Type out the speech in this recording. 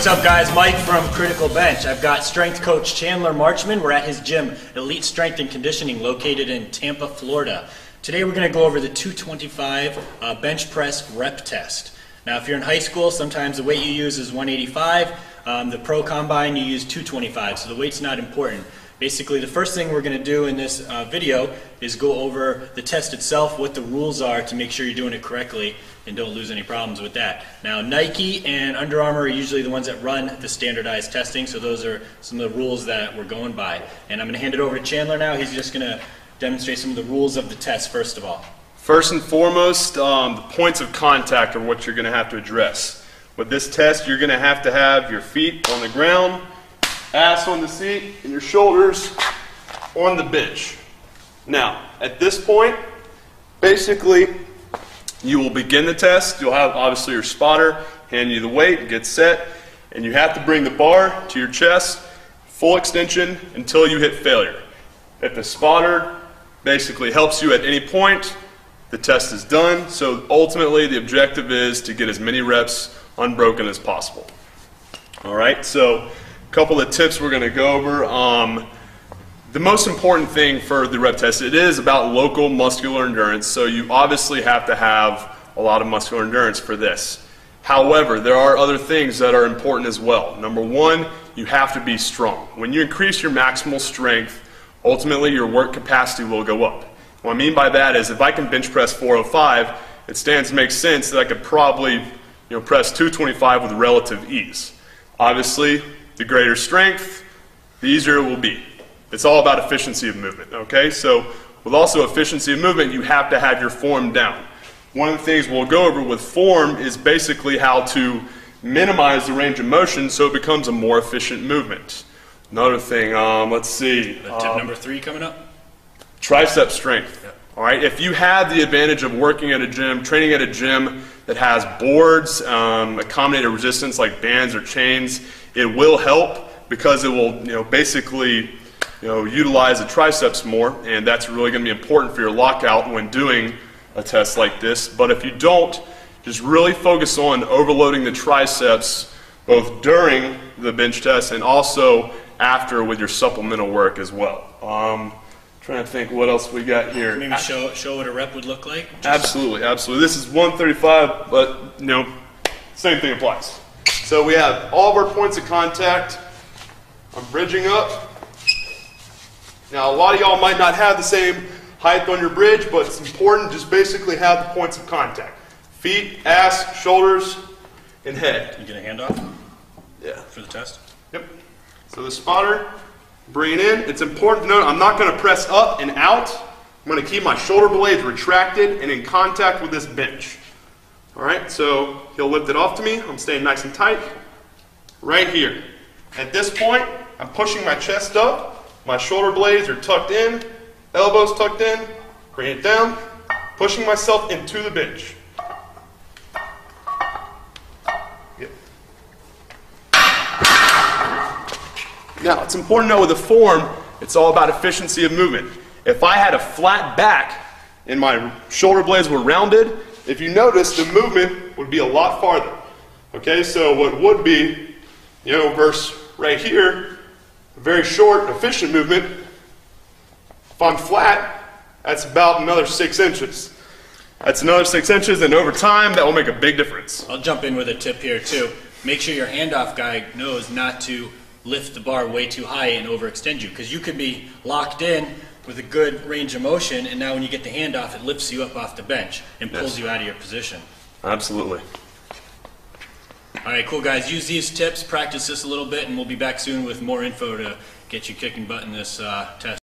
What's up guys, Mike from Critical Bench. I've got strength coach Chandler Marchman. We're at his gym, Elite Strength and Conditioning, located in Tampa, Florida. Today we're going to go over the 225 bench press rep test. Now if you're in high school, sometimes the weight you use is 185. The pro combine you use 225, so the weight's not important. Basically the first thing we're going to do in this video is go over the test itself, what the rules are to make sure you're doing it correctly and don't lose any problems with that. Now Nike and Under Armour are usually the ones that run the standardized testing, so those are some of the rules that we're going by. And I'm going to hand it over to Chandler now. He's just going to demonstrate some of the rules of the test first of all. First and foremost, the points of contact are what you're going to have to address. With this test, you're going to have your feet on the ground, ass on the seat, and your shoulders on the bench. Now, at this point, basically, you will begin the test. You'll have, obviously, your spotter hand you the weight, get set, and you have to bring the bar to your chest, full extension, until you hit failure. If the spotter basically helps you at any point, the test is done. So ultimately, the objective is to get as many reps unbroken as possible. All right, so a couple of tips we're going to go over. The most important thing for the rep test, it is about local muscular endurance, so you obviously have to have a lot of muscular endurance for this. However, there are other things that are important as well. Number one, you have to be strong. When you increase your maximal strength, ultimately your work capacity will go up. What I mean by that is if I can bench press 405, it stands to make sense that I could probably press 225 with relative ease. Obviously, the greater strength, the easier it will be. It's all about efficiency of movement, okay? So with also efficiency of movement, you have to have your form down. One of the things we'll go over with form is basically how to minimize the range of motion so it becomes a more efficient movement. Another thing, let's see. Tip number 3 coming up? Tricep strength. Yep. All right, if you have the advantage of working at a gym, training at a gym that has boards, accommodated resistance like bands or chains, it will help because it will basically utilize the triceps more, and that's really going to be important for your lockout when doing a test like this. But if you don't, just really focus on overloading the triceps both during the bench test and also after with your supplemental work as well. Trying to think what else we got here. Maybe show what a rep would look like? Absolutely, absolutely. This is 135, but same thing applies. So we have all of our points of contact. I'm bridging up. Now a lot of y'all might not have the same height on your bridge, but it's important just basically have the points of contact. Feet, ass, shoulders, and head. You get a handoff? Yeah. For the test? Yep. So the spotter, bring it in. It's important to note I'm not going to press up and out. I'm going to keep my shoulder blades retracted and in contact with this bench. All right, so he'll lift it off to me. I'm staying nice and tight. Right here. At this point, I'm pushing my chest up. My shoulder blades are tucked in, elbows tucked in, bring it down, pushing myself into the bench. Yep. Now, it's important to know with the form, it's all about efficiency of movement. If I had a flat back and my shoulder blades were rounded, if you notice, the movement would be a lot farther. Okay, so what would be, versus right here, a very short, efficient movement. If I'm flat, that's about another 6 inches. That's another 6 inches, and over time, that will make a big difference. I'll jump in with a tip here too. Make sure your handoff guy knows not to lift the bar way too high and overextend you, because you could be locked in with a good range of motion, and now when you get the handoff, it lifts you up off the bench and pulls you out of your position. Absolutely. All right, cool guys. Use these tips, practice this a little bit, and we'll be back soon with more info to get you kicking butt in this test.